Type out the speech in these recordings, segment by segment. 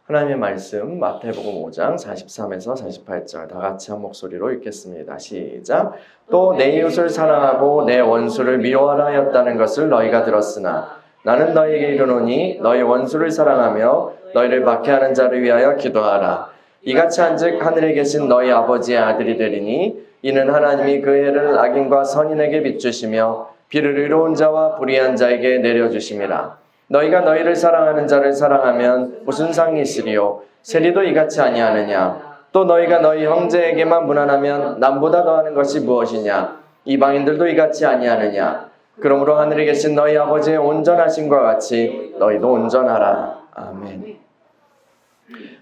하나님의 말씀 마태복음 5장 43에서 48절 다 같이 한 목소리로 읽겠습니다. 시작. 또 내 이웃을 사랑하고 내 원수를 미워하라 하였다는 것을 너희가 들었으나 나는 너희에게 이르노니 너희 원수를 사랑하며 너희를 박해하는 자를 위하여 기도하라. 이같이 한즉 하늘에 계신 너희 아버지의 아들이 되리니 이는 하나님이 그 해를 악인과 선인에게 비추시며 비를 의로운 자와 불의한 자에게 내려주심이라. 너희가 너희를 사랑하는 자를 사랑하면 무슨 상이 있으리요? 세리도 이같이 아니하느냐? 또 너희가 너희 형제에게만 무난하면 남보다 더하는 것이 무엇이냐? 이방인들도 이같이 아니하느냐? 그러므로 하늘에 계신 너희 아버지의 온전하심과 같이 너희도 온전하라. 아멘.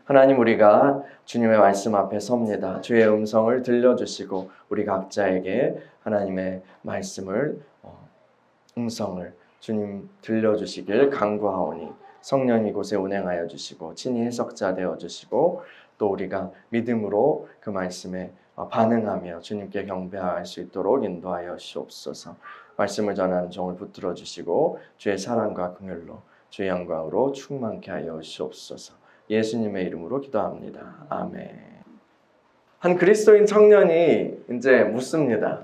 하나님, 우리가 주님의 말씀 앞에 섭니다. 주의 음성을 들려주시고 우리 각자에게 하나님의 말씀을 음성을 주님 들려주시길 간구하오니 성령 이곳에 운행하여 주시고 친히 해석자 되어주시고 또 우리가 믿음으로 그 말씀에 반응하며 주님께 경배할 수 있도록 인도하여 주옵소서. 말씀을 전하는 종을 붙들어 주시고 주의 사랑과 긍휼로 주의 영광으로 충만케 하여 주옵소서. 예수님의 이름으로 기도합니다. 아멘. 한 그리스도인 청년이 이제 묻습니다.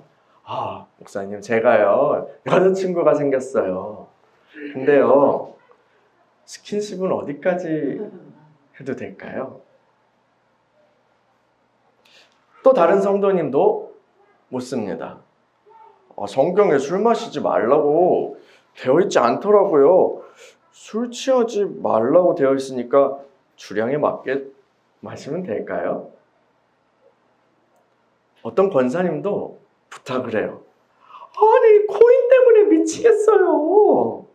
목사님, 제가요 여자친구가 생겼어요. 근데요 스킨십은 어디까지 해도 될까요? 또 다른 성도님도 묻습니다. 성경에 술 마시지 말라고 되어 있지 않더라고요. 술 취하지 말라고 되어 있으니까 주량에 맞게 마시면 될까요? 어떤 권사님도 부탁을 해요. 아니, 코인 때문에 미치겠어요.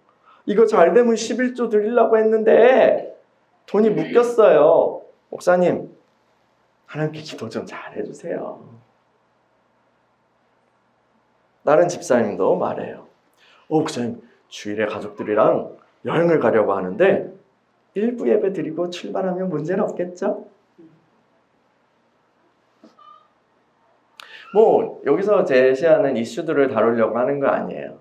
이거 잘 되면 11조 드리려고 했는데 돈이 묶였어요. 목사님, 하나님께 기도 좀 잘 해주세요. 다른 집사님도 말해요. 목사님, 주일에 가족들이랑 여행을 가려고 하는데 1부 예배 드리고 출발하면 문제는 없겠죠? 여기서 제시하는 이슈들을 다루려고 하는 거 아니에요.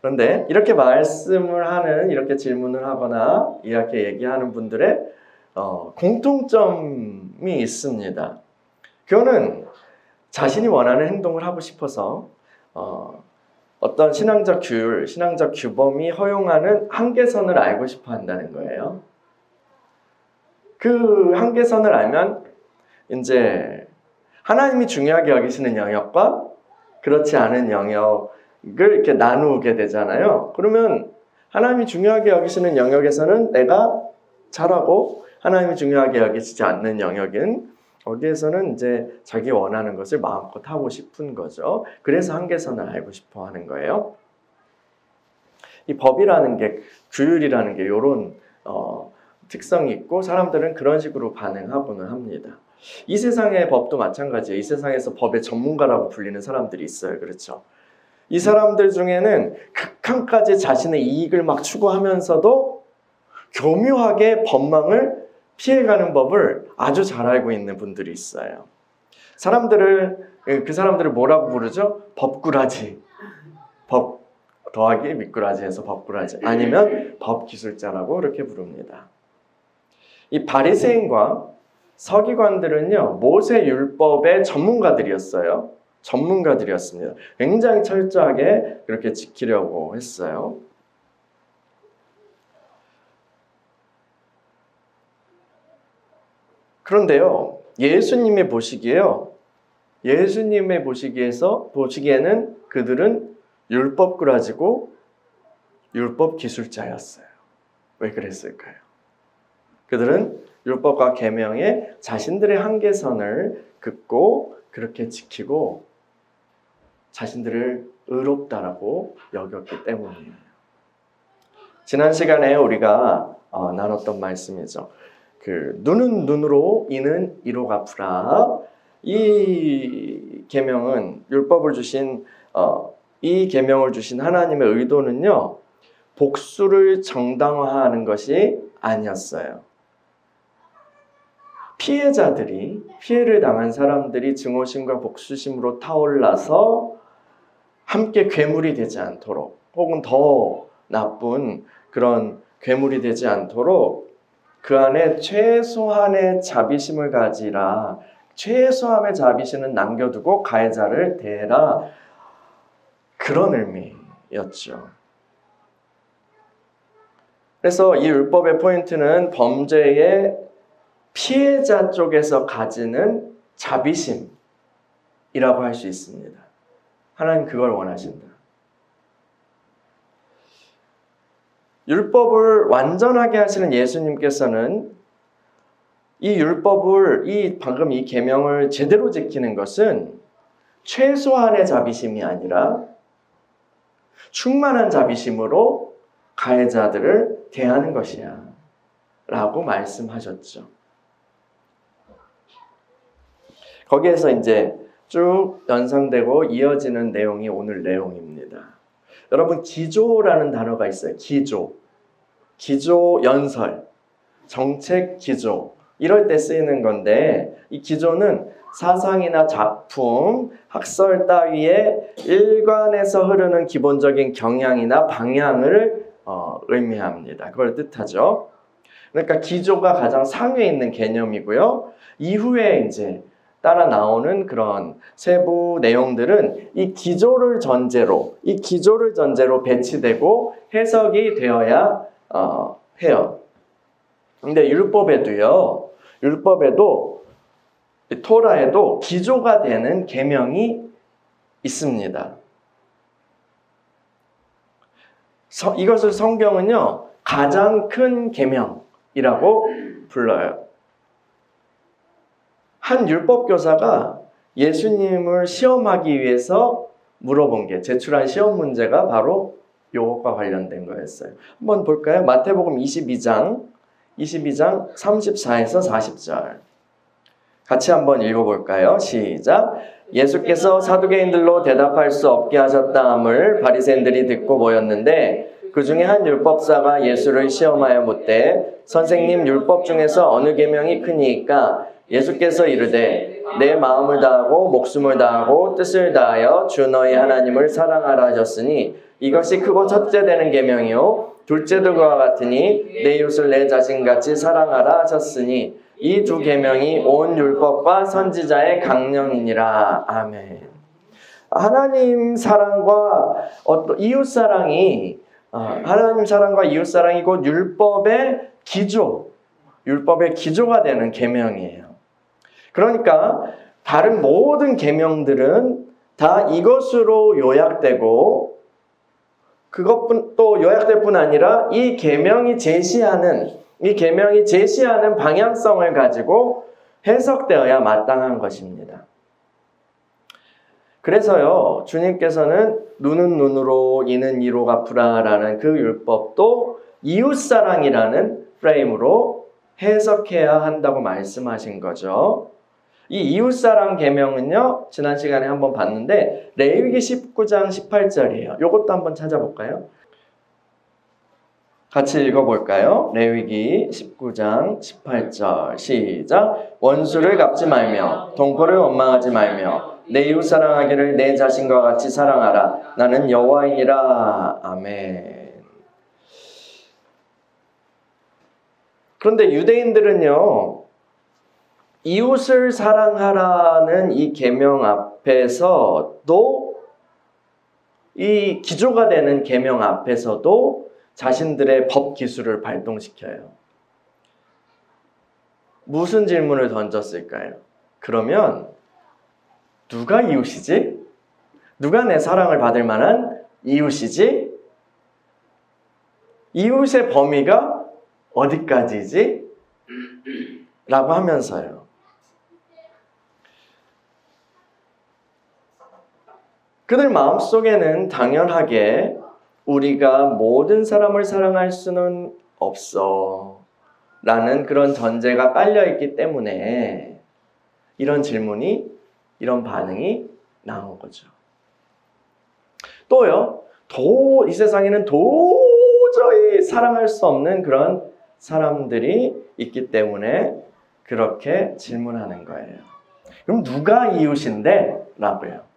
그런데 이렇게 말씀을 하는, 이렇게 질문을 하거나 이렇게 얘기하는 분들의 공통점이 있습니다. 그거는 자신이 원하는 행동을 하고 싶어서 어떤 신앙적 규율, 신앙적 규범이 허용하는 한계선을 알고 싶어 한다는 거예요. 그 한계선을 알면 이제 하나님이 중요하게 여기시는 영역과 그렇지 않은 영역을 이렇게 나누게 되잖아요. 그러면 하나님이 중요하게 여기시는 영역에서는 내가 잘하고 하나님이 중요하게 여기시지 않는 영역은 어디에서는 이제 자기 원하는 것을 마음껏 하고 싶은 거죠. 그래서 한계선을 알고 싶어 하는 거예요. 이 법이라는 게, 규율이라는 게 이런 특성이 있고 사람들은 그런 식으로 반응하고는 합니다. 이 세상의 법도 마찬가지예요. 이 세상에서 법의 전문가라고 불리는 사람들이 있어요. 그렇죠? 이 사람들 중에는 극한까지 자신의 이익을 막 추구하면서도 교묘하게 법망을 피해가는 법을 아주 잘 알고 있는 분들이 있어요. 그 사람들을 뭐라고 부르죠? 법꾸라지. 법 더하기 미꾸라지에서 법꾸라지. 아니면 법기술자라고 그렇게 부릅니다. 이 바리새인과 서기관들은요, 모세 율법의 전문가들이었어요. 전문가들이었습니다. 굉장히 철저하게 그렇게 지키려고 했어요. 그런데요, 예수님의 보시기에는 그들은 율법꾸라지고 율법 기술자였어요. 왜 그랬을까요? 그들은 율법과 계명에 자신들의 한계선을 긋고 그렇게 지키고 자신들을 의롭다라고 여겼기 때문이에요. 지난 시간에 우리가 나눴던 말씀이죠. 눈은 눈으로, 이는 이로 갚으라. 이 계명은, 율법을 주신 이 계명을 주신 하나님의 의도는요, 복수를 정당화하는 것이 아니었어요. 피해를 당한 사람들이 증오심과 복수심으로 타올라서 함께 괴물이 되지 않도록, 혹은 더 나쁜 그런 괴물이 되지 않도록 그 안에 최소한의 자비심을 가지라. 최소한의 자비심은 남겨두고 가해자를 대해라. 그런 의미였죠. 그래서 이 율법의 포인트는 범죄의 피해자 쪽에서 가지는 자비심이라고 할 수 있습니다. 하나님 그걸 원하신다. 율법을 완전하게 하시는 예수님께서는 이 율법을 방금 이 계명을 제대로 지키는 것은 최소한의 자비심이 아니라 충만한 자비심으로 가해자들을 대하는 것이야 라고 말씀하셨죠. 거기에서 이제 쭉 연상되고 이어지는 내용이 오늘 내용입니다. 여러분, 기조라는 단어가 있어요. 기조 연설, 정책 기조, 이럴 때 쓰이는 건데, 이 기조는 사상이나 작품, 학설 따위의 일관해서 흐르는 기본적인 경향이나 방향을 의미합니다. 그걸 뜻하죠. 그러니까 기조가 가장 상위에 있는 개념이고요. 이후에 이제 따라 나오는 그런 세부 내용들은 이 기조를 전제로 배치되고 해석이 되어야 해요. 근데 율법에도 토라에도 기조가 되는 계명이 있습니다. 이것을 성경은요, 가장 큰 계명이라고 불러요. 한 율법 교사가 예수님을 시험하기 위해서 제출한 시험 문제가 바로 이것과 관련된 거였어요. 한번 볼까요? 마태복음 22장 34에서 40절. 같이 한번 읽어볼까요? 시작. 예수께서 사두개인들로 대답할 수 없게 하셨다함을 바리새인들이 듣고 모였는데 그 중에 한 율법사가 예수를 시험하여 묻되 선생님, 율법 중에서 어느 계명이 크니이까? 예수께서 이르되 내 마음을 다하고 목숨을 다하고 뜻을 다하여 주 너희 하나님을 사랑하라 하셨으니 이것이 크고 첫째 되는 계명이요 둘째도 그와 같으니 내 이웃을 내 자신같이 사랑하라 하셨으니 이 두 계명이 온 율법과 선지자의 강령이니라. 아멘. 하나님 사랑과 이웃 사랑이 곧 율법의 기조가 되는 계명이에요. 그러니까 다른 모든 계명들은 다 이것으로 요약되고 또 요약될 뿐 아니라 이 계명이 제시하는 방향성을 가지고 해석되어야 마땅한 것입니다. 그래서요, 주님께서는 눈은 눈으로 이는 이로 갚으라라는 그 율법도 이웃사랑이라는 프레임으로 해석해야 한다고 말씀하신 거죠. 이 이웃사랑 계명은요, 지난 시간에 한번 봤는데 레위기 19장 18절이에요. 이것도 한번 찾아볼까요? 같이 읽어볼까요? 레위기 19장 18절 시작. 원수를 갚지 말며 동포를 원망하지 말며 내 이웃 사랑하기를 내 자신과 같이 사랑하라. 나는 여호와이니라. 아멘. 그런데 유대인들은요, 이웃을 사랑하라는 이 계명 앞에서도, 이 기조가 되는 계명 앞에서도 자신들의 법 기술을 발동시켜요. 무슨 질문을 던졌을까요? 그러면 누가 이웃이지? 누가 내 사랑을 받을 만한 이웃이지? 이웃의 범위가 어디까지지? 라고 하면서요. 그들 마음속에는 당연하게 우리가 모든 사람을 사랑할 수는 없어 라는 그런 전제가 깔려있기 때문에 이런 반응이 나온 거죠. 또요, 이 세상에는 도저히 사랑할 수 없는 그런 사람들이 있기 때문에 그렇게 질문하는 거예요. 그럼 누가 이웃인데? 라고요.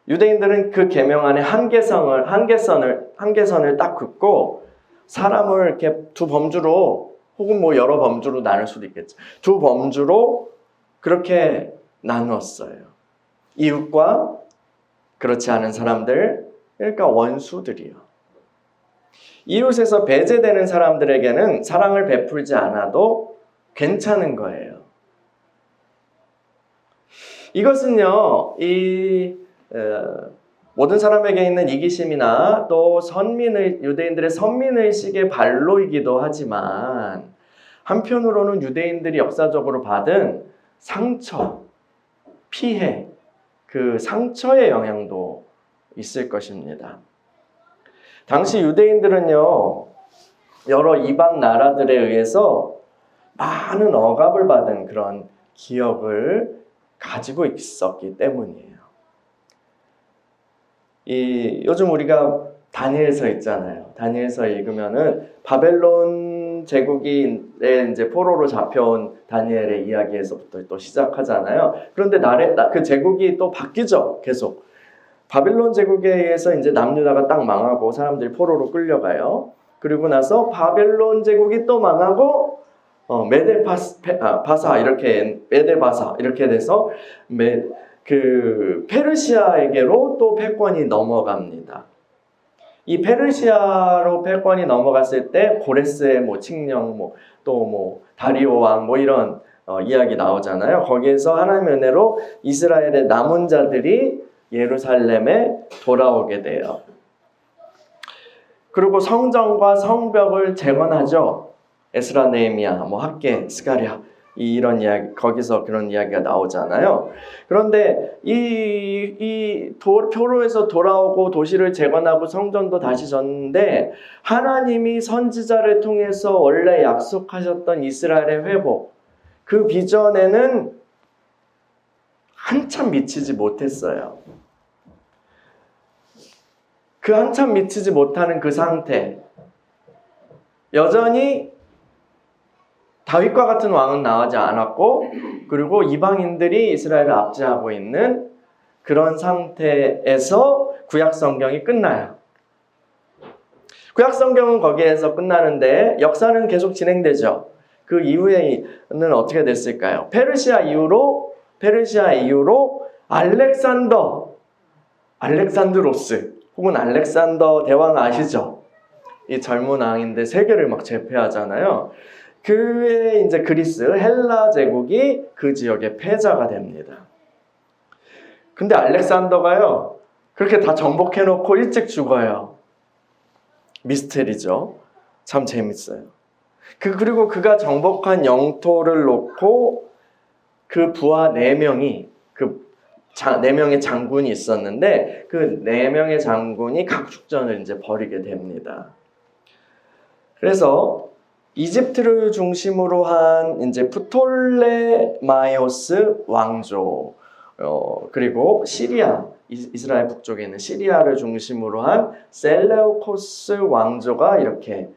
유대인들은 그 계명 안에 한계선을 딱 긋고 사람을 이렇게 두 범주로 혹은 뭐 여러 범주로 나눌 수도 있겠죠. 두 범주로 그렇게 나누었어요. 이웃과 그렇지 않은 사람들, 그러니까 원수들이요. 이웃에서 배제되는 사람들에게는 사랑을 베풀지 않아도 괜찮은 거예요. 이것은요, 모든 사람에게 있는 이기심이나 또 유대인들의 선민의식의 발로이기도 하지만 한편으로는 유대인들이 역사적으로 받은 상처, 피해, 그 상처의 영향도 있을 것입니다. 당시 유대인들은요, 여러 이방 나라들에 의해서 많은 억압을 받은 그런 기억을 가지고 있었기 때문이에요. 요즘 우리가 다니엘서 있잖아요. 다니엘서 읽으면은 바벨론 제국이 이제 포로로 잡혀온 다니엘의 이야기에서부터 또 시작하잖아요. 그런데 그 제국이 또 바뀌죠. 계속. 바벨론 제국에 의해서 이제 남유다가 딱 망하고 사람들이 포로로 끌려가요. 그리고 나서 바벨론 제국이 또 망하고 메데바사 이렇게 돼서 그 페르시아에게로 또 패권이 넘어갑니다. 이 페르시아로 패권이 넘어갔을 때 고레스의 칙령 또 다리오 왕 이런 이야기 나오잖아요. 거기에서 하나님의 은혜로 이스라엘의 남은 자들이 예루살렘에 돌아오게 돼요. 그리고 성전과 성벽을 재건하죠. 에스라, 느헤미야, 학개, 스가랴 이런 이야기, 거기서 그런 이야기가 나오잖아요. 그런데 이 포로에서 돌아오고 도시를 재건하고 성전도 다시 졌는데 하나님이 선지자를 통해서 원래 약속하셨던 이스라엘의 회복, 그 비전에는 한참 미치지 못했어요. 그 한참 미치지 못하는 그 상태, 여전히 다윗과 같은 왕은 나오지 않았고, 그리고 이방인들이 이스라엘을 압제하고 있는 그런 상태에서 구약 성경이 끝나요. 구약 성경은 거기에서 끝나는데 역사는 계속 진행되죠. 그 이후에는 어떻게 됐을까요? 페르시아 이후로 알렉산드로스 혹은 알렉산더 대왕 아시죠? 이 젊은 왕인데 세계를 막 제패하잖아요. 그의 이제 그리스, 헬라 제국이 그 지역의 패자가 됩니다. 근데 알렉산더가요, 그렇게 다 정복해놓고 일찍 죽어요. 미스테리죠. 참 재밌어요. 그리고 그가 정복한 영토를 놓고 그 부하 4명이, 그 4명의 장군이 있었는데 그 4명의 장군이 각축전을 이제 벌이게 됩니다. 그래서 이집트를 중심으로 한 이제 프톨레마이오스 왕조, 그리고 시리아, 이스라엘 북쪽에 있는 시리아를 중심으로 한 셀레우코스 왕조가 이렇게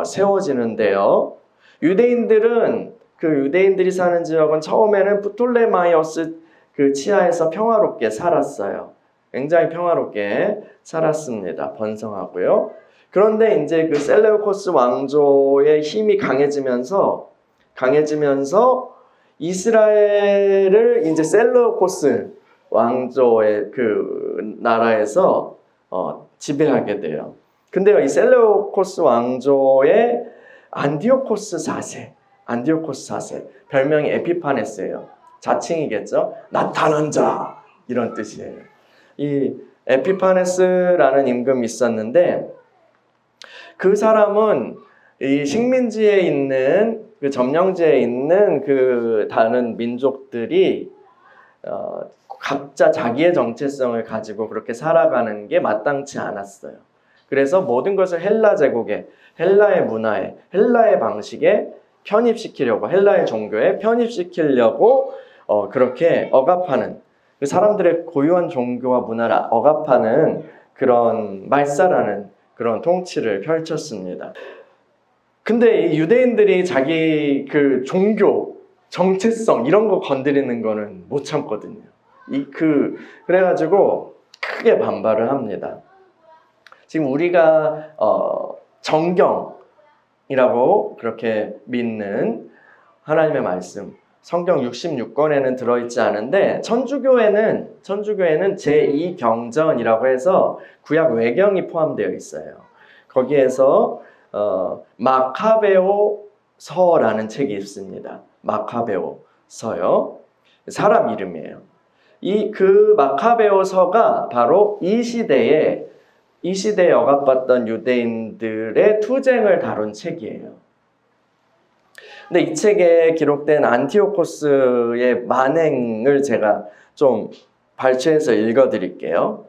세워지는데요. 유대인들이 사는 지역은 처음에는 프톨레마이오스 그 치하에서 평화롭게 살았어요. 굉장히 평화롭게 살았습니다. 번성하고요. 그런데 이제 그 셀레우코스 왕조의 힘이 강해지면서 이스라엘을 이제 셀레우코스 왕조의 그 나라에서 지배하게 돼요. 근데요, 이 셀레우코스 왕조의 안디오코스 4세, 별명이 에피파네스예요. 자칭이겠죠? 나타난 자, 이런 뜻이에요. 이 에피파네스라는 임금이 있었는데 그 사람은 이 식민지에 있는 그 점령지에 있는 그 다른 민족들이 각자 자기의 정체성을 가지고 그렇게 살아가는 게 마땅치 않았어요. 그래서 모든 것을 헬라 제국에, 헬라의 문화에, 헬라의 방식에 편입시키려고, 헬라의 종교에 편입시키려고 그렇게 억압하는, 그 사람들의 고유한 종교와 문화를 억압하는 그런 말살하는 그런 통치를 펼쳤습니다. 근데 이 유대인들이 자기 그 종교, 정체성 이런 거 건드리는 거는 못 참거든요. 그래가지고 크게 반발을 합니다. 지금 우리가 정경, 그렇게 믿는 하나님의 말씀, 성경 66권에는 들어있지 않은데 천주교에는 제2경전이라고 해서 구약 외경이 포함되어 있어요. 거기에서 마카베오서라는 책이 있습니다. 마카베오서요. 사람 이름이에요. 그 마카베오서가 바로 이 시대에 억압받던 유대인들의 투쟁을 다룬 책이에요. 근데 이 책에 기록된 안티오코스의 만행을 제가 좀 발췌해서 읽어드릴게요.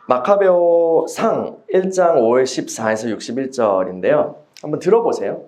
마카베오상 1장 5절 14에서 61절인데요. 한번 들어보세요.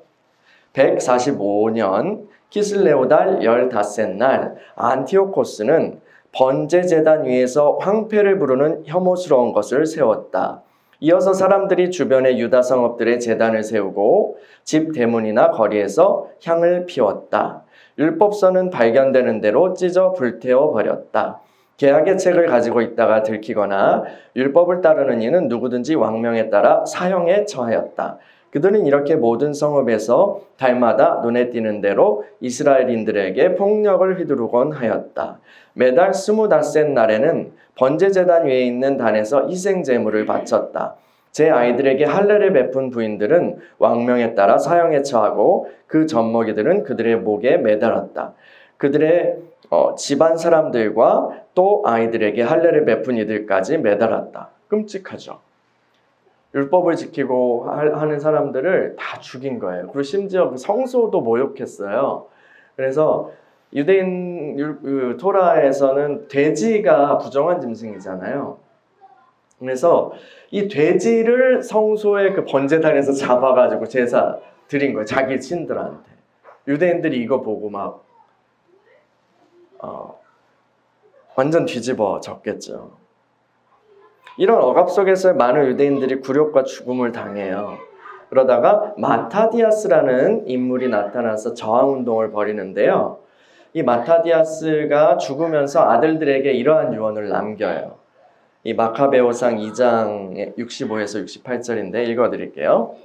145년 키슬레오달 15날 안티오코스는 번제제단 위에서 황폐를 부르는 혐오스러운 것을 세웠다. 이어서 사람들이 주변의 유다 성읍들의 제단을 세우고 집 대문이나 거리에서 향을 피웠다. 율법서는 발견되는 대로 찢어 불태워 버렸다. 계약의 책을 가지고 있다가 들키거나 율법을 따르는 이는 누구든지 왕명에 따라 사형에 처하였다. 그들은 이렇게 모든 성읍에서 달마다 눈에 띄는 대로 이스라엘인들에게 폭력을 휘두르곤 하였다. 매달 25닷새 날에는 번제제단 위에 있는 단에서 희생제물을 바쳤다. 제 아이들에게 할례를 베푼 부인들은 왕명에 따라 사형에 처하고 그 젖먹이들은 그들의 목에 매달았다. 그들의 집안 사람들과 또 아이들에게 할례를 베푼 이들까지 매달았다. 끔찍하죠. 율법을 지키고 하는 사람들을 다 죽인 거예요. 그리고 심지어 그 성소도 모욕했어요. 그래서 유대인 토라에서는 돼지가 부정한 짐승이잖아요. 그래서 이 돼지를 성소의 그 번제단에서 잡아가지고 제사 드린 거예요. 자기 친들한테. 유대인들이 이거 보고 막 완전 뒤집어졌겠죠. 이런 억압 속에서 많은 유대인들이 굴욕과 죽음을 당해요. 그러다가 마타디아스라는 인물이 나타나서 저항운동을 벌이는데요. 이 마타디아스가 죽으면서 아들들에게 이러한 유언을 남겨요. 이 마카베오상 2장 65에서 68절인데 읽어드릴게요.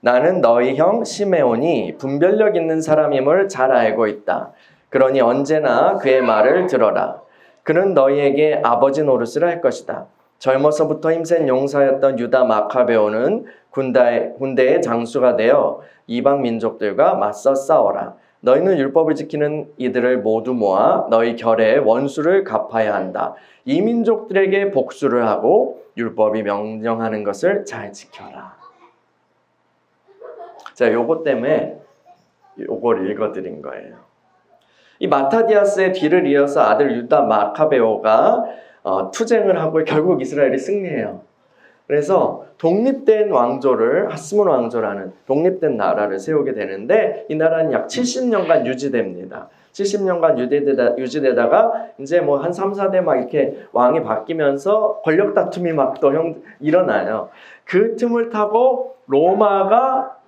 나는 너희 형 시메온이 분별력 있는 사람임을 잘 알고 있다. 그러니 언제나 그의 말을 들어라. 그는 너희에게 아버지 노릇을 할 것이다. 젊어서부터 힘센 용사였던 유다 마카베오는 군대의 장수가 되어 이방 민족들과 맞서 싸워라. 너희는 율법을 지키는 이들을 모두 모아 너희 결의 원수를 갚아야 한다. 이 민족들에게 복수를 하고 율법이 명령하는 것을 잘 지켜라. 자, 요거 때문에 요걸 읽어드린 거예요. 이 마타디아스의 뒤를 이어서 아들 유다 마카베오가 투쟁을 하고 결국 이스라엘이 승리해요. 그래서 독립된 왕조를 하스몬 왕조라는 독립된 나라를 세우게 되는데 이 나라는 약 70년간 유지됩니다. 70년간 유지되다가 이제 뭐 한 3, 4대 막 이렇게 왕이 바뀌면서 권력 다툼이 막 또 일어나요. 그 틈을 타고 로마가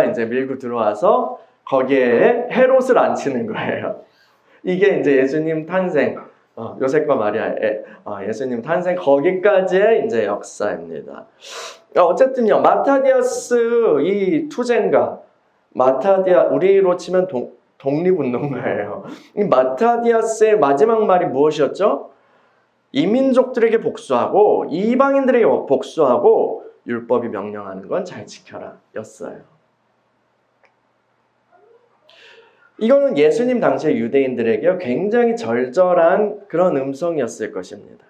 이제 밀고 들어와서 거기에 헤롯을 앉히는 거예요. 이게 이제 예수님 탄생, 요셉과 마리아, 예수님 탄생 거기까지의 이제 역사입니다. 어쨌든요, 마타디아스 이 투쟁가, 우리로 치면 독립운동가예요. 이 마타디아스의 마지막 말이 무엇이었죠? 이민족들에게 복수하고 이방인들에게 복수하고 율법이 명령하는 건 잘 지켜라 였어요. 이거는 예수님 당시의 유대인들에게 굉장히 절절한 그런 음성이었을 것입니다.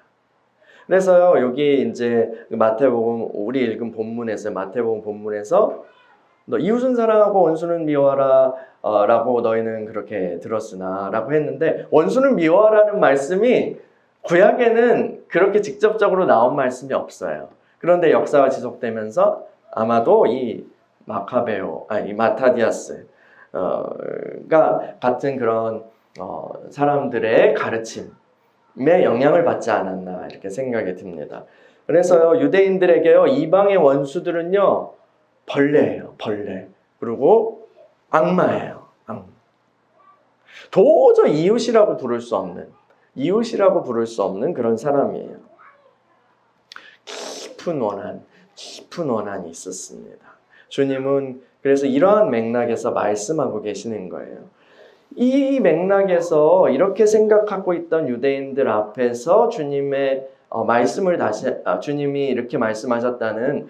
그래서요, 여기 이제 마태복음, 우리 읽은 본문에서, 마태복음 본문에서 너 이웃은 사랑하고 원수는 미워하라 라고 너희는 그렇게 들었으나 라고 했는데, 원수는 미워하라는 말씀이 구약에는 그렇게 직접적으로 나온 말씀이 없어요. 그런데 역사가 지속되면서 아마도 이 마타디아스 가 같은 그런 사람들의 가르침에 영향을 받지 않았나 이렇게 생각이 듭니다. 그래서요, 유대인들에게요, 이방의 원수들은요 벌레예요. 벌레. 그리고 악마예요. 악마. 도저히 이웃이라고 부를 수 없는 그런 사람이에요. 깊은 원한이 있었습니다. 주님은 그래서 이러한 맥락에서 말씀하고 계시는 거예요. 이 맥락에서 이렇게 생각하고 있던 유대인들 앞에서 주님의 말씀을 주님이 이렇게 말씀하셨다는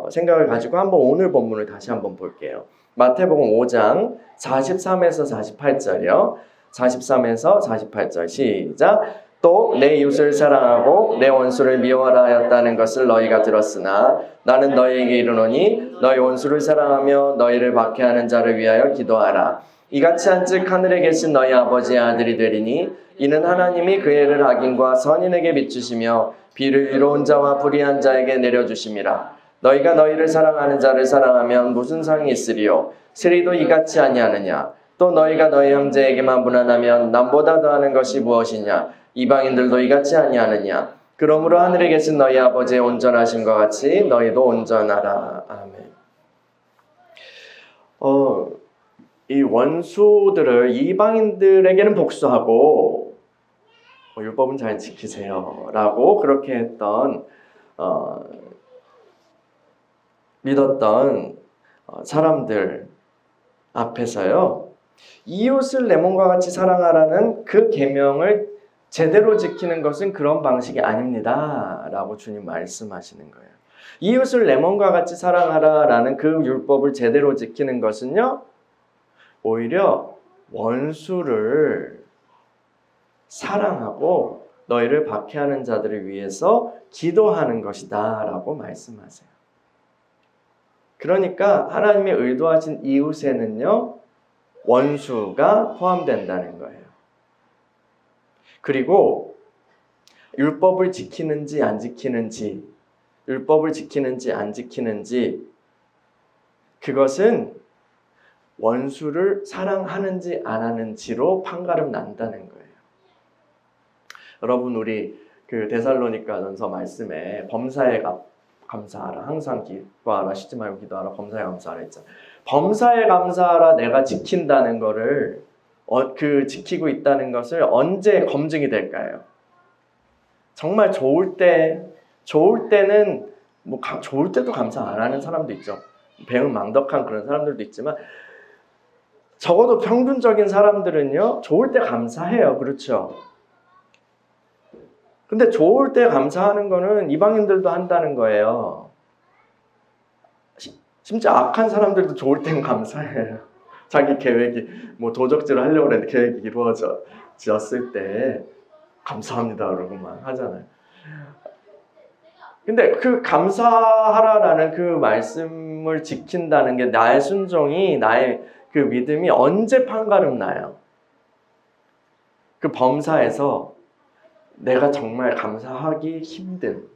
생각을 가지고 한번 오늘 본문을 다시 한번 볼게요. 마태복음 5장 43에서 48절이요. 43에서 48절 시작. 또 내 이웃을 사랑하고 내 원수를 미워하라 하였다는 것을 너희가 들었으나 나는 너희에게 이르노니 너희 원수를 사랑하며 너희를 박해하는 자를 위하여 기도하라. 이같이 한즉 하늘에 계신 너희 아버지의 아들이 되리니 이는 하나님이 그 해를 악인과 선인에게 비추시며 비를 이로운 자와 불의한 자에게 내려주심이라. 너희가 너희를 사랑하는 자를 사랑하면 무슨 상이 있으리요? 세리도 이같이 아니하느냐? 또 너희가 너희 형제에게만 무난하면 남보다 더하는 것이 무엇이냐? 이방인들도 이같이 아니하느냐? 그러므로 하늘에 계신 너희 아버지의 온전하심과 같이 너희도 온전하라. 아멘. 이 원수들을 이방인들에게는 복수하고 율법은 잘 지키세요 라고 그렇게 했던 믿었던 사람들 앞에서요, 이웃을 내 몸과 같이 사랑하라는 그 계명을 제대로 지키는 것은 그런 방식이 아닙니다 라고 주님 말씀하시는 거예요. 이웃을 내 몸과 같이 사랑하라 라는 그 율법을 제대로 지키는 것은요, 오히려 원수를 사랑하고 너희를 박해하는 자들을 위해서 기도하는 것이다 라고 말씀하세요. 그러니까 하나님이 의도하신 이웃에는요, 원수가 포함된다는 거예요. 그리고 율법을 지키는지 안 지키는지, 그것은 원수를 사랑하는지 안 하는지로 판가름 난다는 거예요. 여러분, 우리 그 데살로니가전서 말씀에 범사에 감사하라, 항상 기도하라, 쉬지 말고 기도하라, 범사에 감사하라 했잖아요. 범사에 감사하라, 내가 지킨다는 거를 지키고 있다는 것을 언제 검증이 될까요? 정말 좋을 때는 좋을 때도 감사 안 하는 사람도 있죠. 배은망덕한 그런 사람들도 있지만 적어도 평균적인 사람들은요, 좋을 때 감사해요. 그렇죠? 근데 좋을 때 감사하는 거는 이방인들도 한다는 거예요. 심지어 악한 사람들도 좋을 땐 감사해요. 자기 계획이 도적질을 하려고 했는데 계획이 이루어졌을 때 감사합니다 그러고만 하잖아요. 근데 그 감사하라라는 그 말씀을 지킨다는 게 나의 순종이, 나의 그 믿음이 언제 판가름 나요? 그 범사에서 내가 정말 감사하기 힘든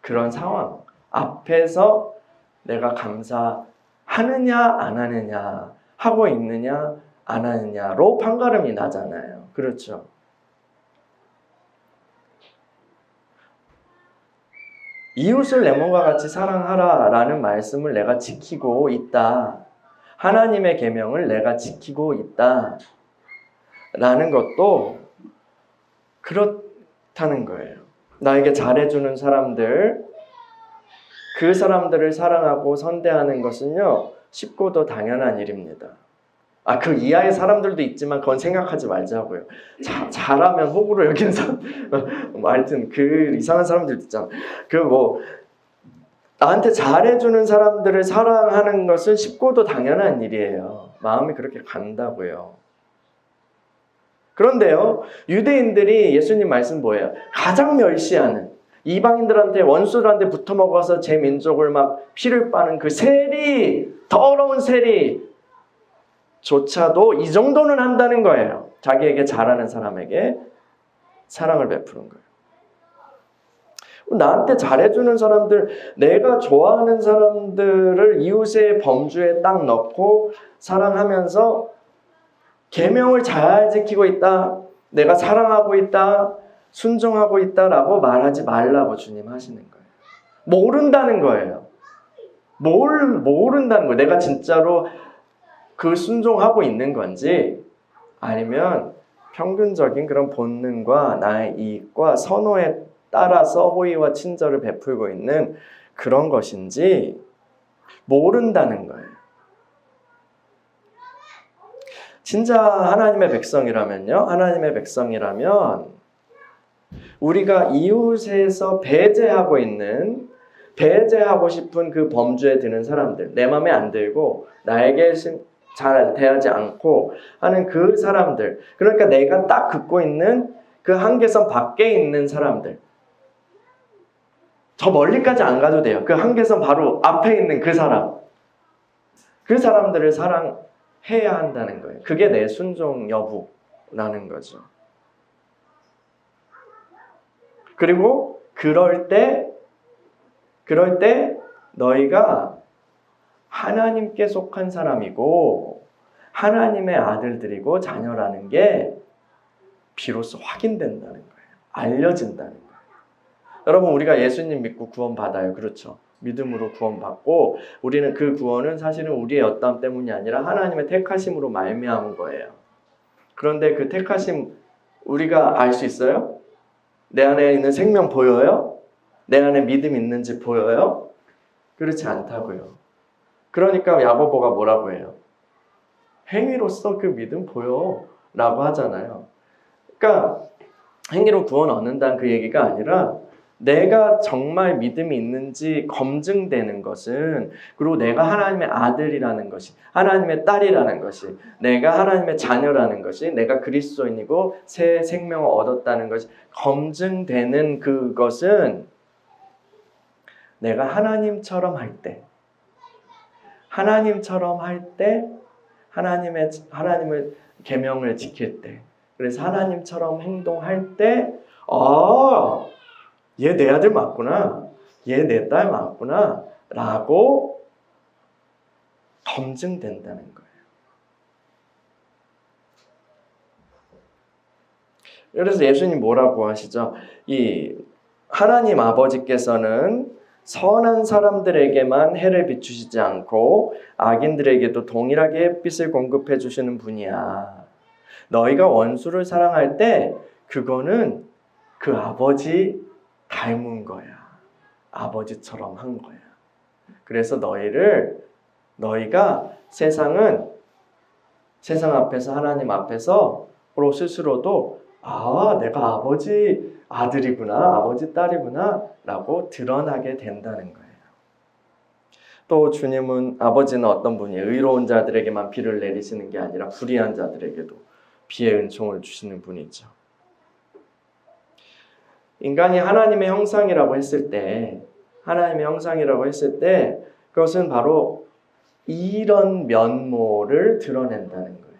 그런 상황 앞에서 내가 감사하느냐 안 하느냐, 하고 있느냐 안 하느냐로 판가름이 나잖아요. 그렇죠? 이웃을 내 몸과 같이 사랑하라 라는 말씀을 내가 지키고 있다, 하나님의 계명을 내가 지키고 있다 라는 것도 그렇다는 거예요. 나에게 잘해주는 사람들, 그 사람들을 사랑하고 선대하는 것은요, 쉽고도 당연한 일입니다. 그 이하의 사람들도 있지만 그건 생각하지 말자고요. 잘하면 호구로 여기는 사람, 하여튼 그 이상한 사람들도 있잖아. 나한테 잘해주는 사람들을 사랑하는 것은 쉽고도 당연한 일이에요. 마음이 그렇게 간다고요. 그런데요, 유대인들이 예수님 말씀 뭐예요? 가장 멸시하는, 이방인들한테, 원수들한테 붙어먹어서 제 민족을 막 피를 빠는 그 더러운 세리조차도 이 정도는 한다는 거예요. 자기에게 잘하는 사람에게 사랑을 베푸는 거예요. 나한테 잘해주는 사람들, 내가 좋아하는 사람들을 이웃의 범주에 딱 넣고 사랑하면서 계명을 잘 지키고 있다, 내가 사랑하고 있다, 순종하고 있다라고 말하지 말라고 주님 하시는 거예요. 모른다는 거예요. 모른다는 거예요. 내가 진짜로 그 순종하고 있는 건지, 아니면 평균적인 그런 본능과 나의 이익과 선호에 따라서 호의와 친절을 베풀고 있는 그런 것인지, 모른다는 거예요. 진짜 하나님의 백성이라면요. 하나님의 백성이라면 우리가 이웃에서 배제하고 싶은 그 범주에 드는 사람들, 내 마음에 안 들고 나에게 잘 대하지 않고 하는 그 사람들, 그러니까 내가 딱 긋고 있는 그 한계선 밖에 있는 사람들, 저 멀리까지 안 가도 돼요. 그 한계선 바로 앞에 있는 그 사람, 그 사람들을 사랑해야 한다는 거예요. 그게 내 순종 여부라는 거죠. 그리고 그럴 때 너희가 하나님께 속한 사람이고 하나님의 아들들이고 자녀라는 게 비로소 확인된다는 거예요. 알려진다는 거예요. 여러분, 우리가 예수님 믿고 구원 받아요. 그렇죠? 믿음으로 구원 받고 우리는 그 구원은 사실은 우리의 어떠함 때문이 아니라 하나님의 택하심으로 말미암은 거예요. 그런데 그 택하심 우리가 알 수 있어요? 내 안에 있는 생명 보여요? 내 안에 믿음 있는지 보여요? 그렇지 않다고요. 그러니까 야고보가 뭐라고 해요? 행위로서 그 믿음 보여 라고 하잖아요. 그러니까 행위로 구원 얻는다는 그 얘기가 아니라 내가 정말 믿음이 있는지 검증되는 것은, 그리고 내가 하나님의 아들이라는 것이, 하나님의 딸이라는 것이, 내가 하나님의 자녀라는 것이, 내가 그리스도인이고 새 생명을 얻었다는 것이 검증되는 그것은 내가 하나님처럼 할 때, 하나님을 계명을 지킬 때, 그래서 하나님처럼 행동할 때, 얘 내 아들 맞구나, 얘 내 딸 맞구나 라고 검증된다는 거예요. 그래서 예수님 뭐라고 하시죠? 이 하나님 아버지께서는 선한 사람들에게만 해를 비추시지 않고 악인들에게도 동일하게 햇빛을 공급해 주시는 분이야. 너희가 원수를 사랑할 때 그거는 그 아버지 닮은 거야. 아버지처럼 한 거야. 그래서 너희가 세상 앞에서, 하나님 앞에서 스스로도 내가 아버지 아들이구나, 아버지 딸이구나 라고 드러나게 된다는 거예요. 또 주님은, 아버지는 어떤 분이에요? 의로운 자들에게만 비를 내리시는 게 아니라 불의한 자들에게도 비의 은총을 주시는 분이죠. 인간이 하나님의 형상이라고 했을 때 그것은 바로 이런 면모를 드러낸다는 거예요.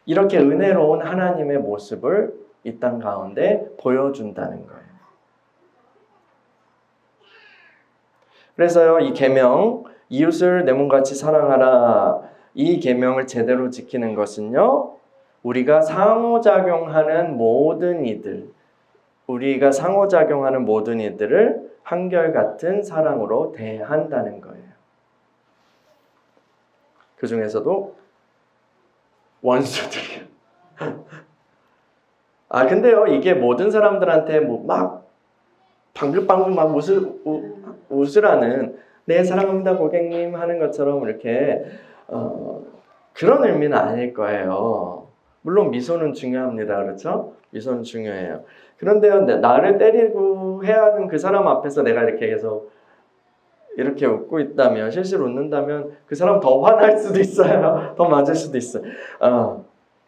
이렇게 은혜로운 하나님의 모습을 이 땅 가운데 보여준다는 거예요. 그래서요, 이 계명, 이웃을 내 몸같이 사랑하라, 이 계명을 제대로 지키는 것은요, 우리가 상호작용하는 모든 이들을 한결같은 사랑으로 대한다는 거예요. 그 중에서도 원수들이요. 근데요, 이게 모든 사람들한테 막 방긋방긋 막 웃으라는, 네 사랑합니다 고객님 하는 것처럼 이렇게 그런 의미는 아닐 거예요. 물론 미소는 중요합니다. 그렇죠? 미소는 중요해요. 그런데요, 나를 때리고 해야 하는 그 사람 앞에서 내가 이렇게 계속 이렇게 웃고 있다면, 실실 웃는다면 그 사람 더 화날 수도 있어요. 더 맞을 수도 있어요.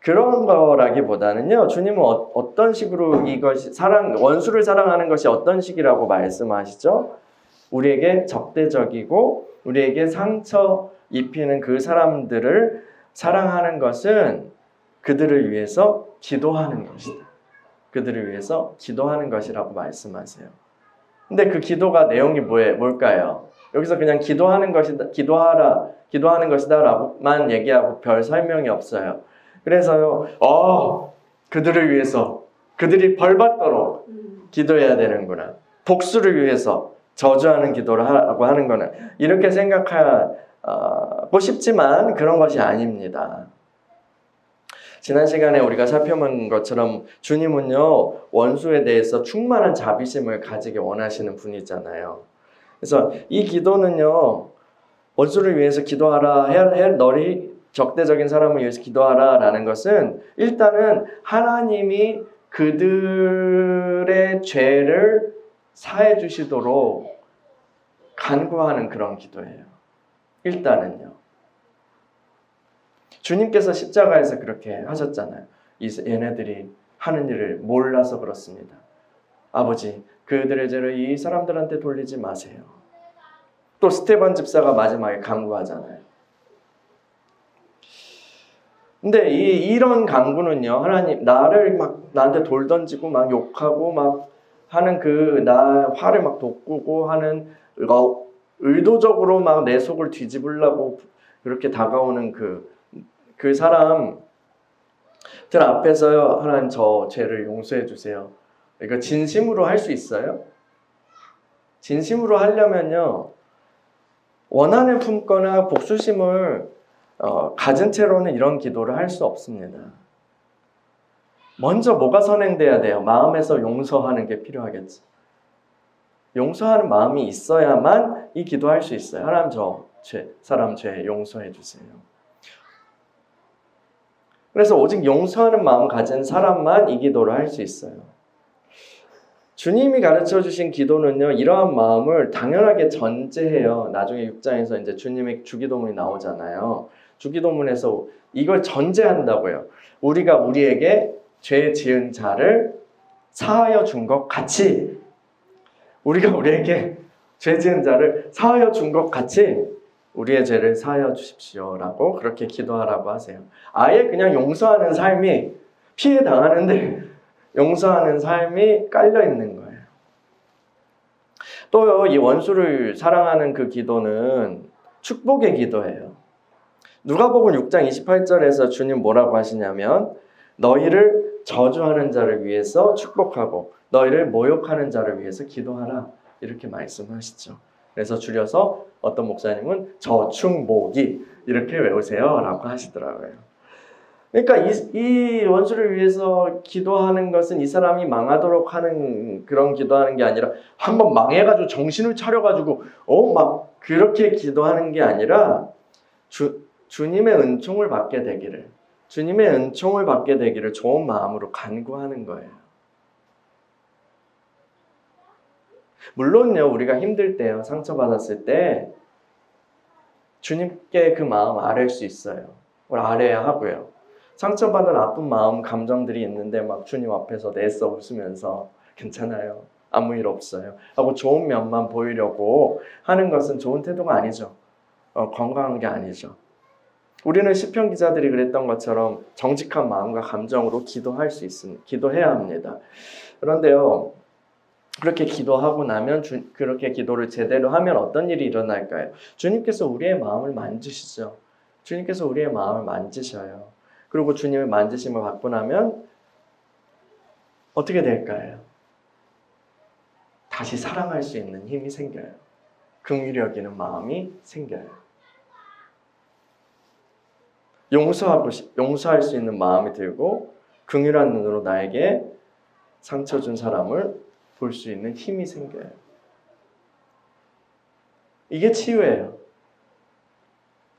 그런 거라기보다는요, 주님은 어떤 식으로 이것이 원수를 사랑하는 것이 어떤 식이라고 말씀하시죠? 우리에게 적대적이고 우리에게 상처 입히는 그 사람들을 사랑하는 것은 그들을 위해서 기도하는 것이다. 그들을 위해서 기도하는 것이라고 말씀하세요. 근데 그 기도가 내용이 뭘까요? 여기서 그냥 기도하는 것이다 라고만 얘기하고 별 설명이 없어요. 그래서요, 그들을 위해서, 그들이 벌 받도록 기도해야 되는구나. 복수를 위해서 저주하는 기도를 하고 하는 거는, 이렇게 생각하고 싶지만 그런 것이 아닙니다. 지난 시간에 우리가 살펴본 것처럼 주님은요, 원수에 대해서 충만한 자비심을 가지게 원하시는 분이잖아요. 그래서 이 기도는요, 원수를 위해서 기도하라, 너희 적대적인 사람을 위해서 기도하라라는 것은 일단은 하나님이 그들의 죄를 사해 주시도록 간구하는 그런 기도예요. 일단은요. 주님께서 십자가에서 그렇게 하셨잖아요. 얘네들이 하는 일을 몰라서 그렇습니다. 아버지, 그들의 죄를 이 사람들한테 돌리지 마세요. 또 스테반 집사가 마지막에 간구하잖아요. 근데 이런 간구는요, 하나님, 나를 막 나한테 돌 던지고 막 욕하고 막 하는 나 화를 막 돋구고 하는 의도적으로 막 내 속을 뒤집으려고 그렇게 다가오는 그 사람들 앞에서요, 하나님 저 죄를 용서해 주세요. 이거 진심으로 할 수 있어요? 진심으로 하려면요, 원한을 품거나 복수심을 가진 채로는 이런 기도를 할 수 없습니다. 먼저 뭐가 선행돼야 돼요? 마음에서 용서하는 게 필요하겠죠. 용서하는 마음이 있어야만 이 기도할 수 있어요. 하나님 사람 죄 용서해 주세요. 그래서 오직 용서하는 마음 가진 사람만 이 기도를 할 수 있어요. 주님이 가르쳐 주신 기도는요, 이러한 마음을 당연하게 전제해요. 나중에 6장에서 이제 주님의 주기도문이 나오잖아요. 주기도문에서 이걸 전제한다고요. 우리가 우리에게 죄 지은 자를 사하여 준 것 같이, 우리가 우리에게 죄 지은 자를 사하여 준 것 같이 우리의 죄를 사하여 주십시오라고 그렇게 기도하라고 하세요. 아예 그냥 용서하는 삶이, 피해 당하는데 용서하는 삶이 깔려 있는 거예요. 또요, 이 원수를 사랑하는 그 기도는 축복의 기도예요. 누가복음 6장 28절에서 주님 뭐라고 하시냐면, 너희를 저주하는 자를 위해서 축복하고 너희를 모욕하는 자를 위해서 기도하라, 이렇게 말씀하시죠. 그래서 줄여서 어떤 목사님은 저축목이 이렇게 외우세요 라고 하시더라고요. 그러니까 이 원수를 위해서 기도하는 것은 이 사람이 망하도록 하는 그런 기도하는 게 아니라, 한번 망해가지고 정신을 차려가지고 막 그렇게 기도하는 게 아니라 주님의 은총을 받게 되기를, 주님의 은총을 받게 되기를 좋은 마음으로 간구하는 거예요. 물론요, 우리가 힘들 때요, 상처받았을 때 주님께 그 마음 아뢰을 수 있어요. 아뢰야 하고요. 상처받은 아픈 마음, 감정들이 있는데 막 주님 앞에서 내써 웃으면서 괜찮아요, 아무 일 없어요 하고 좋은 면만 보이려고 하는 것은 좋은 태도가 아니죠. 건강한 게 아니죠. 우리는 시편 기자들이 그랬던 것처럼 정직한 마음과 감정으로 기도해야 합니다. 그런데요, 그렇게 기도하고 나면 그렇게 기도를 제대로 하면 어떤 일이 일어날까요? 주님께서 우리의 마음을 만지시죠. 주님께서 우리의 마음을 만지셔요. 그리고 주님의 만지심을 받고 나면 어떻게 될까요? 다시 사랑할 수 있는 힘이 생겨요. 긍휼히 여기는 마음이 생겨요. 용서할 수 있는 마음이 들고 긍휼한 눈으로 나에게 상처 준 사람을 볼 수 있는 힘이 생겨요. 이게 치유예요.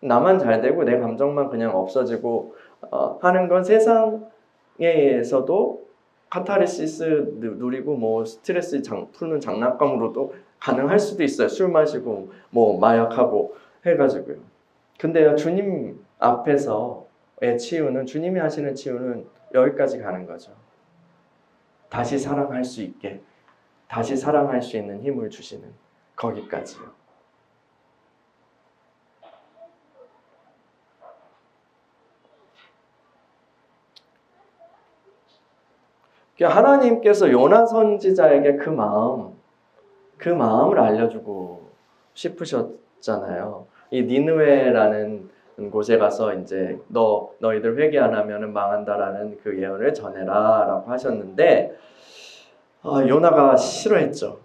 나만 잘 되고 내 감정만 그냥 없어지고 하는 건 세상에서도 카타르시스 누리고 스트레스 푸는 장난감으로도 가능할 수도 있어요. 술 마시고 마약하고 해가지고요. 근데요, 주님 앞에서의 치유는, 주님이 하시는 치유는 여기까지 가는 거죠. 다시 사랑할 수 있게, 다시 사랑할 수 있는 힘을 주시는 거기까지요. 하나님께서 요나 선지자에게 그 마음을 알려주고 싶으셨잖아요. 이 니느웨라는 곳에 가서 이제 너희들 회개 안 하면 망한다라는 그 예언을 전해라라고 하셨는데, 요나가 싫어했죠.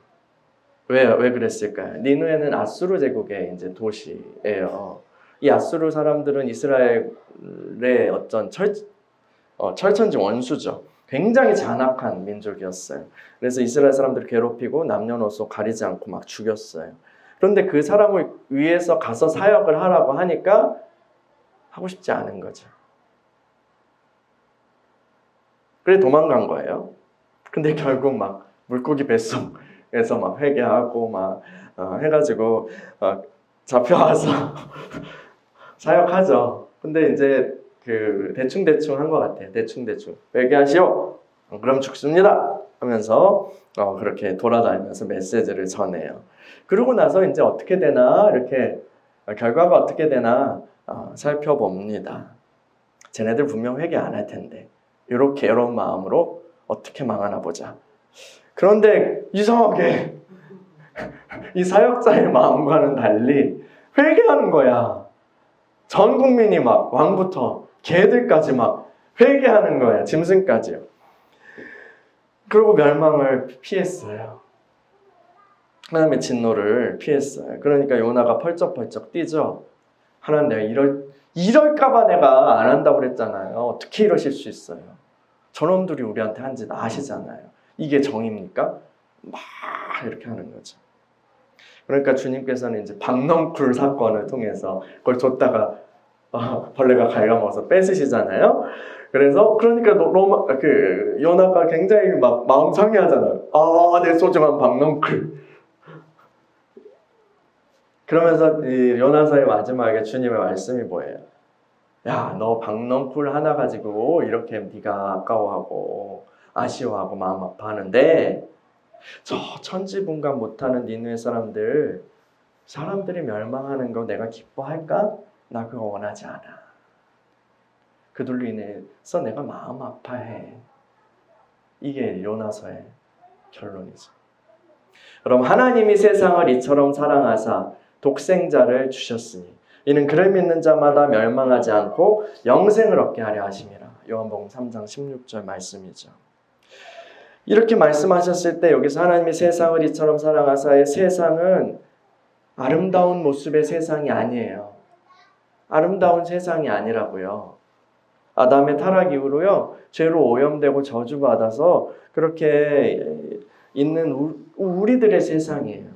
왜 그랬을까요? 니느웨는 아수르 제국의 이제 도시예요. 이 아수르 사람들은 이스라엘의 어떤 철천지 원수죠. 굉장히 잔악한 민족이었어요. 그래서 이스라엘 사람들을 괴롭히고 남녀노소 가리지 않고 막 죽였어요. 그런데 그 사람을 위해서 가서 사역을 하라고 하니까 하고 싶지 않은 거죠. 그래 도망간 거예요. 근데 결국 막 물고기 뱃속에서 막 회개하고 막 해가지고 잡혀와서 사역하죠. 근데 이제 그 대충 한 것 같아요. 대충 회개하시오. 그럼 죽습니다. 하면서 그렇게 돌아다니면서 메시지를 전해요. 그러고 나서 이제 어떻게 되나 이렇게 결과가 어떻게 되나 살펴봅니다. 쟤네들 분명 회개 안 할 텐데 이렇게 이런 마음으로 어떻게 망하나 보자. 그런데 이상하게 이 사역자의 마음과는 달리 회개하는 거야. 전 국민이 막 왕부터 개들까지 막 회개하는 거야. 짐승까지요. 그리고 멸망을 피했어요. 하나님의 진노를 피했어요. 그러니까 요나가 펄쩍펄쩍 뛰죠. 하나님 내가 이럴까봐 내가 안 한다고 그랬잖아요. 어떻게 이러실 수 있어요? 저놈들이 우리한테 한 짓 아시잖아요. 이게 정입니까? 막 이렇게 하는 거죠. 그러니까 주님께서는 이제 박넝쿨 사건을 통해서 그걸 줬다가 벌레가 갉아먹어서 뺏으시잖아요. 그래서 그러니까 요나가 굉장히 막 마음 상해하잖아요. 내 소중한 박넝쿨. 그러면서 이 요나서의 마지막에 주님의 말씀이 뭐예요? 야, 너 박넝쿨 하나 가지고 이렇게 네가 아까워하고 아쉬워하고 마음 아파하는데 저 천지분간 못하는 니느웨 사람들이 멸망하는 거 내가 기뻐할까? 나 그거 원하지 않아. 그들로 인해서 내가 마음 아파해. 이게 요나서의 결론이죠. 그럼 하나님이 세상을 이처럼 사랑하사 독생자를 주셨으니 이는 그를 믿는 자마다 멸망하지 않고 영생을 얻게 하려 하심이라. 요한복음 3장 16절 말씀이죠. 이렇게 말씀하셨을 때 여기서 하나님이 세상을 이처럼 사랑하사의 세상은 아름다운 모습의 세상이 아니에요. 아름다운 세상이 아니라고요. 아담의 타락 이후로요, 죄로 오염되고 저주받아서 그렇게 있는 우리들의 세상이에요.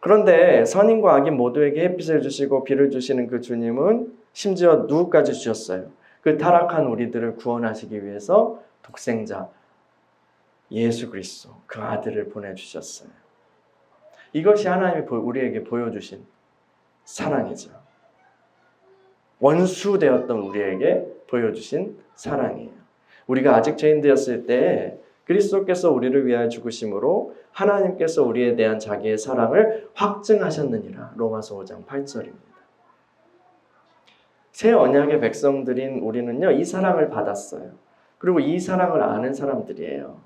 그런데 선인과 악인 모두에게 햇빛을 주시고 비를 주시는 그 주님은 심지어 누구까지 주셨어요? 그 타락한 우리들을 구원하시기 위해서 독생자 예수 그리스도 그 아들을 보내주셨어요. 이것이 하나님이 우리에게 보여주신 사랑이죠. 원수 되었던 우리에게 보여주신 사랑이에요. 우리가 아직 죄인 되었을 때 그리스도께서 우리를 위하여 죽으심으로 하나님께서 우리에 대한 자기의 사랑을 확증하셨느니라. 로마서 5장 8절입니다. 새 언약의 백성들인 우리는요, 이 사랑을 받았어요. 그리고 이 사랑을 아는 사람들이에요.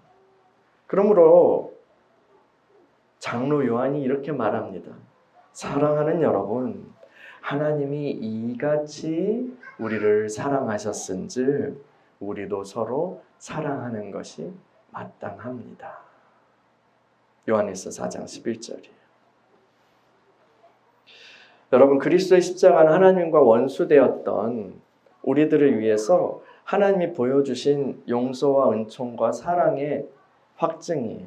그러므로 장로 요한이 이렇게 말합니다. 사랑하는 여러분, 하나님이 이같이 우리를 사랑하셨은즉 우리도 서로 사랑하는 것이 마땅합니다. 요한일서 4장 11절이에요. 여러분, 그리스도의 십자가는 하나님과 원수되었던 우리들을 위해서 하나님이 보여주신 용서와 은총과 사랑의 확증이에요.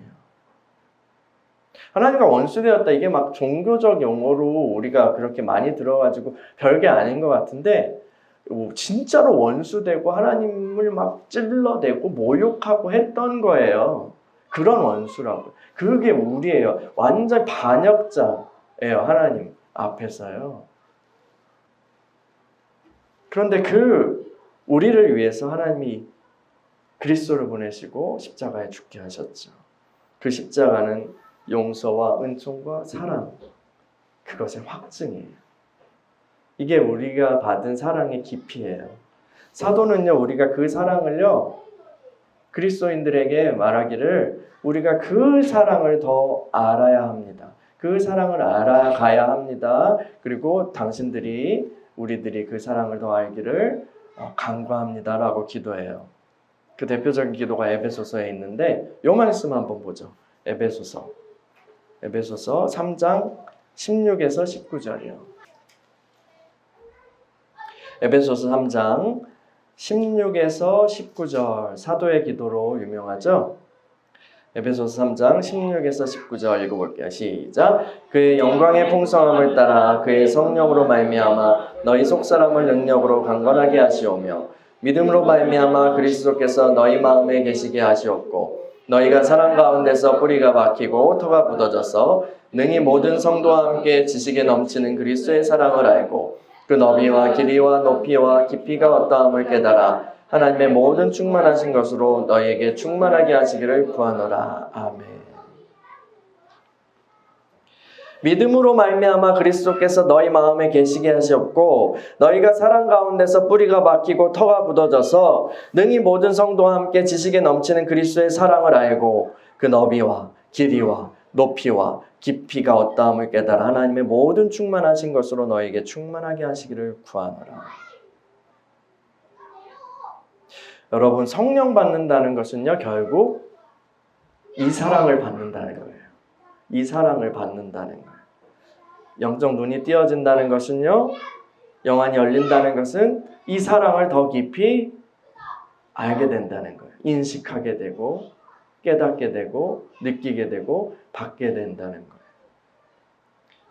하나님과 원수되었다, 이게 막 종교적 용어로 우리가 그렇게 많이 들어가지고 별게 아닌 것 같은데 진짜로 원수되고 하나님을 막 찔러대고 모욕하고 했던 거예요. 그런 원수라고. 그게 우리예요. 완전 반역자예요. 하나님 앞에서요. 그런데 우리를 위해서 하나님이 그리스도를 보내시고 십자가에 죽게 하셨죠. 그 십자가는 용서와 은총과 사랑, 그것의 확증이에요. 이게 우리가 받은 사랑의 깊이예요. 사도는요, 우리가 그 사랑을요, 그리스도인들에게 말하기를 우리가 그 사랑을 더 알아야 합니다. 그 사랑을 알아가야 합니다. 그리고 우리들이 그 사랑을 더 알기를 간구합니다라고 기도해요. 그 대표적인 기도가 에베소서에 있는데 요 말씀 한번 보죠. 에베소서 3장 16에서 19절이요. 에베소서 3장 16에서 19절 사도의 기도로 유명하죠. 에베소서 3장 16에서 19절 읽어볼게요. 시작. 그의 영광의 풍성함을 따라 그의 성령으로 말미암아 너희 속사람을 능력으로 강건하게 하시오며 믿음으로 말미암아 그리스도께서 너희 마음에 계시게 하시었고 너희가 사랑 가운데서 뿌리가 박히고 터가 굳어져서 능히 모든 성도와 함께 지식에 넘치는 그리스도의 사랑을 알고 그 너비와 길이와 높이와 깊이가 어떠함을 깨달아 하나님의 모든 충만하신 것으로 너희에게 충만하게 하시기를 구하노라. 아멘. 믿음으로 말미암아 그리스도께서 너희 마음에 계시게 하셨고 너희가 사랑 가운데서 뿌리가 박히고 터가 굳어져서 능히 모든 성도와 함께 지식에 넘치는 그리스도의 사랑을 알고 그 너비와 길이와 높이와 깊이가 어떠함을 깨달아 하나님의 모든 충만하신 것으로 너희에게 충만하게 하시기를 구하노라. 여러분, 성령 받는다는 것은요, 결국 이 사랑을 받는다는 거예요. 이 사랑을 받는다는 거예요. 영적 눈이 띄어진다는 것은요, 영안이 열린다는 것은 이 사랑을 더 깊이 알게 된다는 거예요. 인식하게 되고, 깨닫게 되고, 느끼게 되고, 받게 된다는 거예요.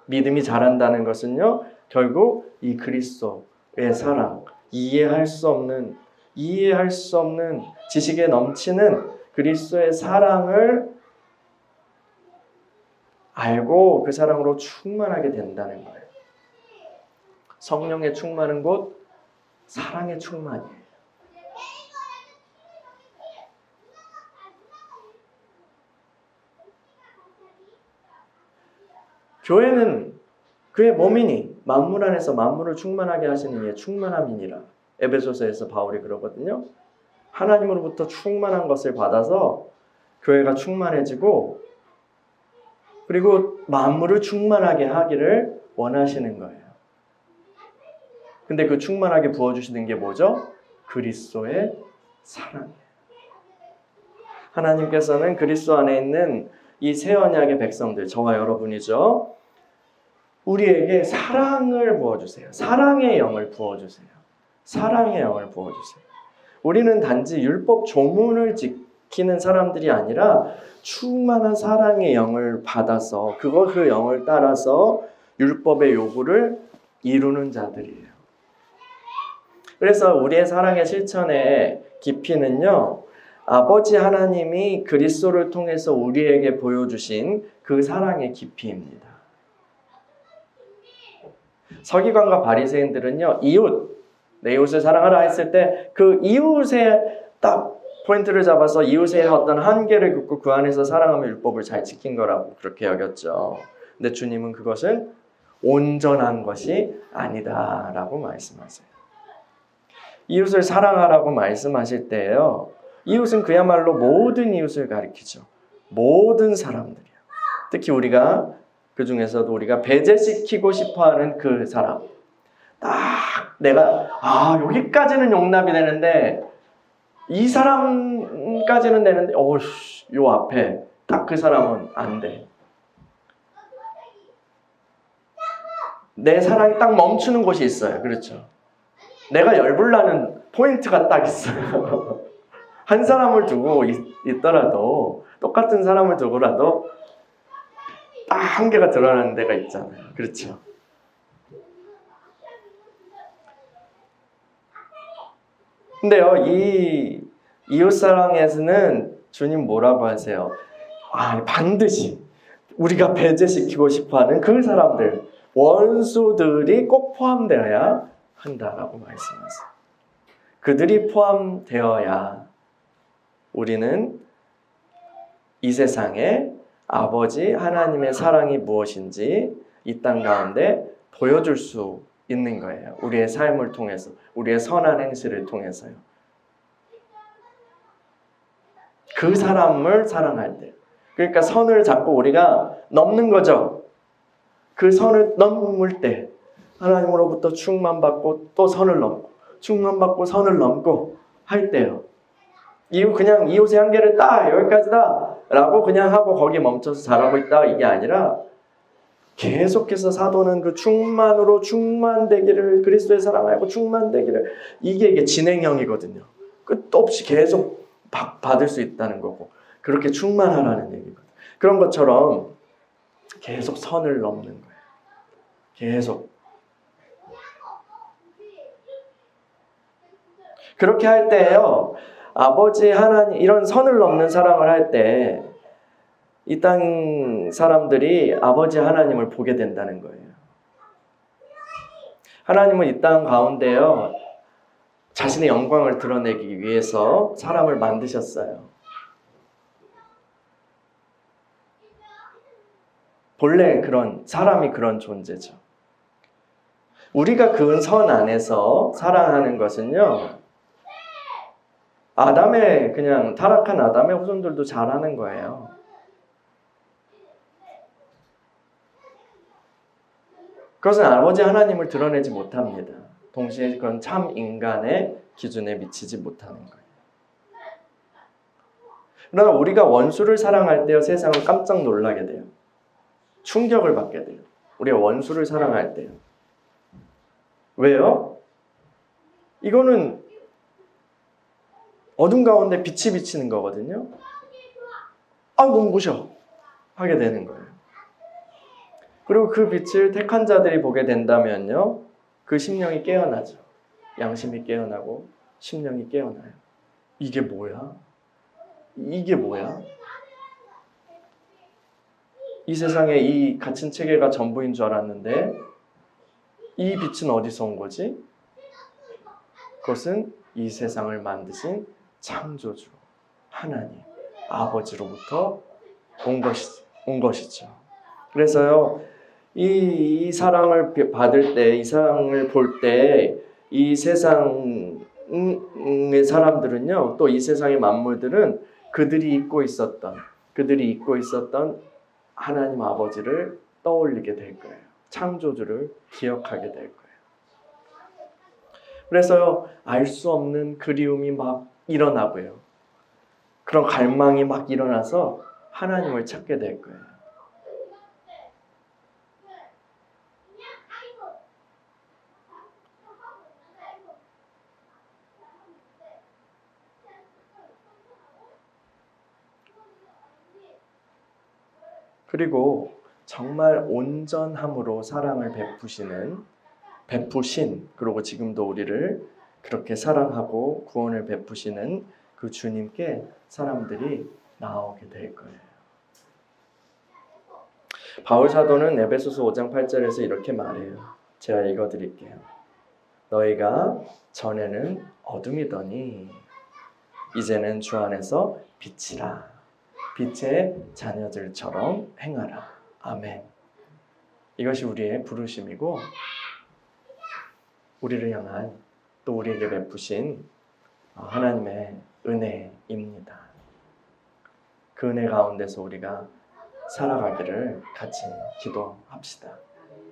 믿음이 자란다는 것은요, 결국 이 그리스도의 사랑, 이해할 수 없는 지식에 넘치는 그리스도의 사랑을 알고 그 사랑으로 충만하게 된다는 거예요. 성령의 충만은 곧 사랑의 충만이에요. 교회는 그의 몸이니 만물 안에서 만물을 충만하게 하시는 이의 충만함이니라. 에베소서에서 바울이 그러거든요. 하나님으로부터 충만한 것을 받아서 교회가 충만해지고 그리고 만물을 충만하게 하기를 원하시는 거예요. 근데 그 충만하게 부어주시는 게 뭐죠? 그리스도의 사랑이에요. 하나님께서는 그리스도 안에 있는 이 새 언약의 백성들, 저와 여러분이죠. 우리에게 사랑을 부어주세요. 사랑의 영을 부어주세요. 사랑의 영을 부어주세요. 우리는 단지 율법 조문을 지키는 사람들이 아니라 충만한 사랑의 영을 받아서 그 영을 따라서 율법의 요구를 이루는 자들이에요. 그래서 우리의 사랑의 실천의 깊이는요, 아버지 하나님이 그리스도를 통해서 우리에게 보여주신 그 사랑의 깊이입니다. 서기관과 바리새인들은요, 내 이웃을 사랑하라 했을 때 그 이웃의 딱 포인트를 잡아서 이웃의 어떤 한계를 긋고 그 안에서 사랑하며 율법을 잘 지킨 거라고 그렇게 여겼죠. 근데 주님은 그것은 온전한 것이 아니다라고 말씀하세요. 이웃을 사랑하라고 말씀하실 때요, 이웃은 그야말로 모든 이웃을 가리키죠. 모든 사람들이요. 특히 우리가 그 중에서도 우리가 배제시키고 싶어하는 그 사람. 딱 내가 여기까지는 용납이 되는데 이 사람까지는 되는데 요 앞에 딱 그 사람은 안 돼. 내 사랑이 딱 멈추는 곳이 있어요. 그렇죠? 내가 열불나는 포인트가 딱 있어요. 한 사람을 두고 있더라도 똑같은 사람을 두고라도 딱 한계가 드러나는 데가 있잖아요. 그렇죠? 근데요, 이 이웃사랑에서는 주님 뭐라고 하세요? 반드시 우리가 배제시키고 싶어하는 그 사람들, 원수들이 꼭 포함되어야 한다라고 말씀하세요. 그들이 포함되어야 우리는 이 세상에 아버지 하나님의 사랑이 무엇인지 이 땅 가운데 보여줄 수 있는 거예요. 우리의 삶을 통해서, 우리의 선한 행실을 통해서요. 그 사람을 사랑할 때, 그러니까 선을 잡고 우리가 넘는 거죠. 그 선을 넘을 때 하나님으로부터 충만받고 또 선을 넘고 충만받고 선을 넘고 할 때요. 그냥 이웃의 한계를 딱 여기까지다 라고 그냥 하고 거기 멈춰서 잘하고 있다 이게 아니라 계속해서 사도는 그 충만으로 충만되기를, 그리스도의 사랑 알고 충만되기를, 이게 진행형이거든요. 끝도 없이 계속 받을 수 있다는 거고, 그렇게 충만하라는 얘기거든. 그런 것처럼 계속 선을 넘는 거예요. 계속. 그렇게 할 때요, 아버지 하나님, 이런 선을 넘는 사랑을 할 때, 이 땅 사람들이 아버지 하나님을 보게 된다는 거예요. 하나님은 이 땅 가운데요, 자신의 영광을 드러내기 위해서 사람을 만드셨어요. 본래 사람이 그런 존재죠. 우리가 그은 선 안에서 사랑하는 것은요, 타락한 아담의 후손들도 잘하는 거예요. 그것은 아버지 하나님을 드러내지 못합니다. 동시에 그건 참 인간의 기준에 미치지 못하는 거예요. 그러나 우리가 원수를 사랑할 때요, 세상은 깜짝 놀라게 돼요. 충격을 받게 돼요. 우리가 원수를 사랑할 때요. 왜요? 이거는 어둠 가운데 빛이 비치는 거거든요. 눈부셔 하게 되는 거예요. 그리고 그 빛을 택한 자들이 보게 된다면요, 그 심령이 깨어나죠. 양심이 깨어나고 심령이 깨어나요. 이게 뭐야? 이게 뭐야? 이 세상에 이 갇힌 체계가 전부인 줄 알았는데 이 빛은 어디서 온 거지? 그것은 이 세상을 만드신 창조주 하나님 아버지로부터 온 것이죠. 그래서요, 이 사랑을 받을 때, 이 사랑을 볼 때, 이 세상의 사람들은요, 또 이 세상의 만물들은 그들이 잊고 있었던 하나님 아버지를 떠올리게 될 거예요. 창조주를 기억하게 될 거예요. 그래서요, 알 수 없는 그리움이 막 일어나고요. 그런 갈망이 막 일어나서 하나님을 찾게 될 거예요. 그리고 정말 온전함으로 사랑을 베푸신, 그리고 지금도 우리를 그렇게 사랑하고 구원을 베푸시는 그 주님께 사람들이 나오게 될 거예요. 바울 사도는 에베소서 5장 8절에서 이렇게 말해요. 제가 읽어드릴게요. 너희가 전에는 어둠이더니 이제는 주 안에서 빛이라. 빛의 자녀들처럼 행하라. 아멘. 이것이 우리의 부르심이고 우리를 향한 또 우리에게 베푸신 하나님의 은혜입니다. 그 은혜 가운데서 우리가 살아가기를 같이 기도합시다.